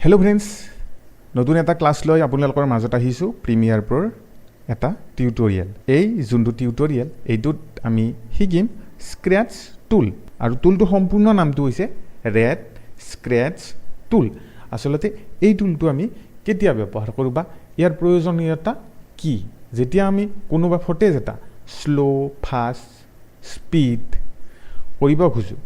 Hello friends, নতুন এটা class লৈ আপোনালোকৰ মাজত আহিছো প্ৰিমিয়াৰ প্ৰ এটা টিউটোৰিয়েল। এই যোনটো টিউটোৰিয়েল এইটোত আমি শিকিম স্ক্ৰেচ টুল আৰু টুলটো সম্পূৰ্ণ নামটো হৈছে ৰেড স্ক্ৰেচ টুল। আসলতে এই টুলটো আমি কেতিয়া ব্যৱহাৰ কৰোঁ বা ইয়াৰ প্ৰয়োজনীয়তা কি? যেতিয়া আমি কোনোবা ফটেজ এটা স্লো ফাষ্ট স্পীড কৰিব খুজো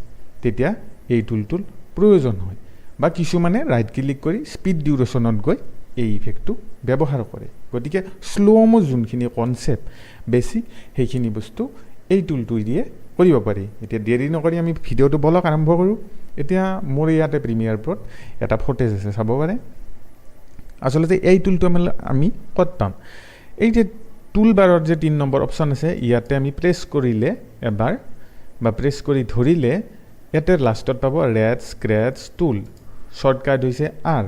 তেতিয়া এই টুলটোৰ প্ৰয়োজন হয় বা কিছুমানে ৰাইট ক্লিক কৰি স্পীড ডিউৰেশ্যনত গৈ এই ইফেক্টটো ব্যৱহাৰ কৰে। গতিকে স্লো-মো যোনখিনি কনচেপ্ট বেছি সেইখিনি বস্তু এই টুলটো দিয়ে কৰিব পাৰি। এতিয়া দেৰি নকৰি আমি ভিডিঅ'টো বলক আৰম্ভ কৰোঁ। এতিয়া মোৰ ইয়াতে প্ৰিমিয়াৰ প্ৰত এটা ফটেজ আছে, চাব পাৰে। আচলতে এই টুলটো আমি ক'ত পাম? এই যে টুল বাৰৰ যে 3 নম্বৰ অপশ্যন আছে ইয়াতে আমি প্ৰেছ কৰিলে এবাৰ বা প্ৰেছ কৰি ধৰিলে ইয়াতে লাষ্টত পাব ৰেড স্ক্ৰেচ টুল, শৰ্টকাট হৈছে R।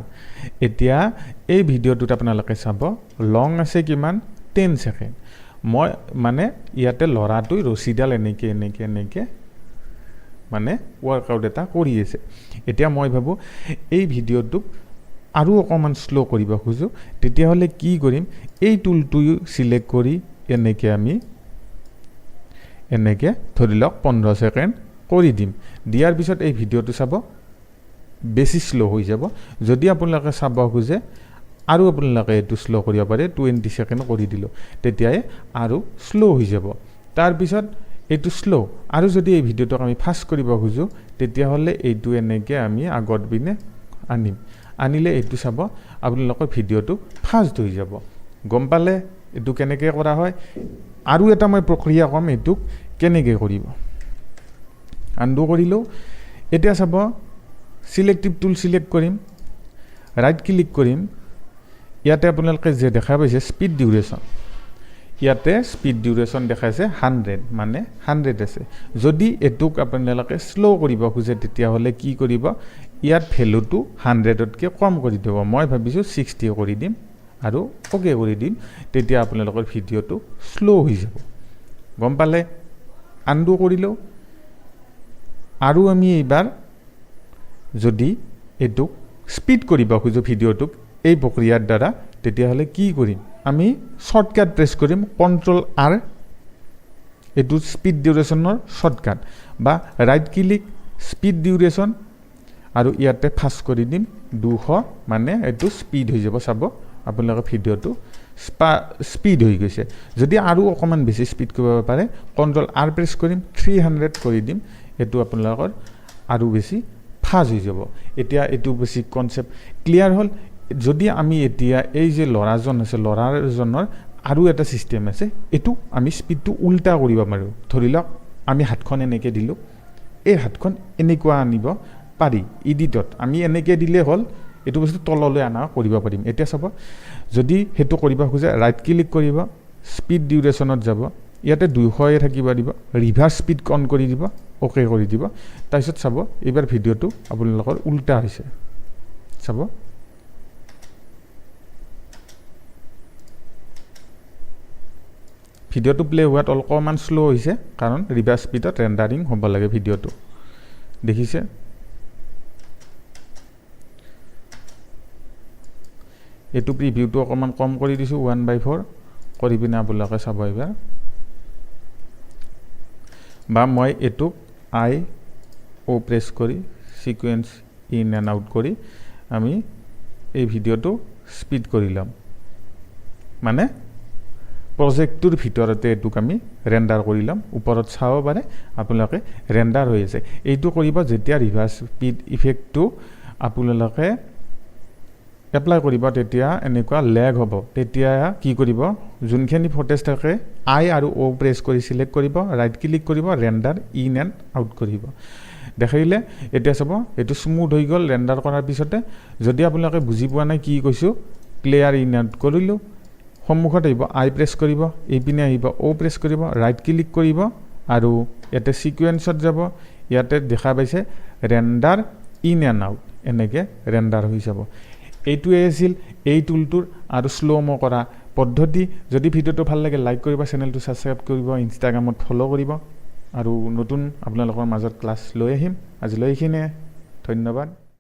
এতিয়া এই ভিডিঅ'টোত আপোনালোকে চাব লং আছে কিমান 10 সেকেন্ড। মই মানে ইয়াতে লৰাটো ৰছিডাল এনেকে মানে ওয়াৰ্কআউট এটা কৰি আছে। এতিয়া মই ভাবো এই ভিডিঅ'টোক আৰু অকমান স্লো কৰিব খুজো, তেতিয়া হলে কি কৰিম, এই টুলটো সিলেক্ট কৰি এনেকে আমি এনেকে ধৰি লওক 15 সেকেন্ড কৰি দিম। দিয়াৰ পিছত এই ভিডিঅ'টো চাব বেছি স্লো হৈ যাব। যদি আপোনালোকে চাব খুজে আৰু আপোনালোকে এটো স্লো কৰিব পাৰে, 20 সেকেন্ড কৰি দিলো, তেতিয়াই আৰু স্লো হৈ যাব। তাৰ পিছত এটো স্লো আৰু যদি এই ভিডিঅ'টোক আমি ফাষ্ট কৰিব খুজো তেতিয়া হলে এইটো এনেকে আমি আগত বিনে আনিলে এইটো চাব আপোনালোকৰ ভিডিঅ'টো ফাষ্ট হৈ যাব। গম পালে এটো কেনেকৈ কৰা হয়? আৰু এটা মই প্ৰক্ৰিয়া কম এটো কেনেকৈ কৰিব। আনডু কৰিলো। এতিয়া চাব সিলেক্টিভ টুল সিলেক্ট কৰিম, ৰাইট ক্লিক কৰিম। ইয়াতে আপোনালোকে যে দেখা পাইছে স্পীড ডিউৰেশ্যন, ইয়াতে স্পীড ডিউৰেশ্যন দেখাইছে 100, মানে 100 আছে। যদি এটুক আপোনালোকে স্লো কৰিব খুজে তেতিয়া হলে কি কৰিব, ইয়াত ভ্যালুটো 100তকৈ কম কৰি দিব। মই ভাবিছো 60 কৰি দিম আৰু ওকে কৰি দিম, তেতিয়া আপোনালোকৰ ভিডিঅ'টো স্লো হৈ যাব। গম পালে? আনডু কৰিলো। আৰু আমি এইবাৰ যদি এটুক স্পীড কৰিব খুজো ভিডিঅ'টোক এই প্ৰক্ৰিয়াৰ দ্বাৰা, তেতিয়া হলে কি কৰিম, আমি শৰ্টকাট প্ৰেছ কৰিম Ctrl+R, এটু স্পীড ডিউৰেশ্যনৰ শৰ্টকাট, বা ৰাইট ক্লিক স্পীড ডিউৰেশ্যন আৰু ইয়াতে ফাষ্ট কৰি দিম 200, মানে এটু স্পীড হৈ যাব। চাব আপোনালোকৰ ভিডিঅ'টো স্পীড হৈ গৈছে। যদি আৰু অকমান বেছি স্পীড কৰিব পাৰে Ctrl+R প্ৰেছ কৰিম 300 কৰি দিম, এটু আপোনালোকৰ আৰু বেছি ফাষ্ট হৈ যাব। এতিয়া এটু বেছি কনসেপ্ট ক্লিয়াৰ হল। যদি আমি এতিয়া এই যে লৰাজন আছে লৰাজনৰ আৰু এটা সিস্টেম আছে, এটু আমি স্পীডটো উল্টা কৰিব পাৰো। ধৰি লওক আমি হাতখন এনেকে দিলো, এই হাতখন এনেকুৱা আনিব পাৰি। এডিটত আমি এনেকে দিলে হল, এটু বস্তু তললৈ আনা কৰিব পাৰিম। এতিয়া চাব যদি হেতু কৰিব খুজে ৰাইট ক্লিক কৰিব, স্পীড ডিউৰেশ্যনত যাব, ইয়াতে 200 থাকিব দিব, ৰিভাৰ্স স্পীড অন কৰি দিব, ওকে কৰি দিব। তাৰপিছত চাব এইবাৰ ভিডিঅ'টো আপোনালোকৰ উল্টা হৈছে। চাব ভিডিঅ'টো প্লে হোৱাত অলপমান স্লো হৈছে, কাৰণ ৰিভাৰ্স স্পীডত ৰেন্ডাৰিং হ'ব লাগে ভিডিঅ'টো। দেখিছে? এইটো প্ৰিভিউটো অকমান কম কৰি দিছো 1/4 কৰি পিনে আপোনালোকে চাব এইবাৰ। বা মই এটুক I/O প্ৰেছ কৰি সিকুৱেন্স ইন এণ্ড আউট কৰি আমি এই ভিডিঅ'টো স্পীড কৰি লম, মানে প্ৰজেক্টটোৰ ভিতৰতে এটুক আমি ৰেন্ডাৰ কৰি লম। ওপৰত চাব পাৰে আপোনালোকে ৰেন্ডাৰ হৈ আছে। এইটো কৰিব যেতিয়া ৰিভাৰ্স স্পীড ইফেক্টটো আপোনালোকে এপ্লাই কৰিব, তেতিয়া এনেকুৱা লেগ হ'ব। তেতিয়া কি কৰিব, যোনখিনি ফটেজ থাকে I আৰু O প্ৰেছ কৰি সিলেক্ট কৰিব, ৰাইট ক্লিক কৰিব, ৰেন্ডাৰ ইন এণ্ড আউট কৰিব। দেখাইলে এতিয়া চাব এটো স্মুথ হৈ গ'ল ৰেন্ডাৰ কৰাৰ পিছতে। যদি আপোনালোকে বুজি পোৱা নাই কি কৈছো, ক্লিয়াৰ ইন আউট কৰিলো, সন্মুখত আহিব I প্ৰেছ কৰিব, এইপিনে আহিব O প্ৰেছ কৰিব, ৰাইট ক্লিক কৰিব আৰু ইয়াতে সিকুৱেন্সত যাব। ইয়াতে দেখা পাইছে ৰেন্ডাৰ ইন এণ্ড আউট, এনেকে ৰেন্ডাৰ হৈ যাব। এইটোৱে আছিল এই টুলটোৰ আৰু স্লো-মো কৰা পদ্ধতি। যদি ভিডিঅ'টো ভাল লাগে লাইক কৰিব, চেনেলটো সাবস্ক্ৰাইব কৰিব, ইনষ্টাগ্ৰামত ফলো কৰিব আৰু নতুন আপোনালোকৰ মাজত ক্লাছ লৈ আহিম। আজিলৈ এইখিনিয়ে, ধন্যবাদ।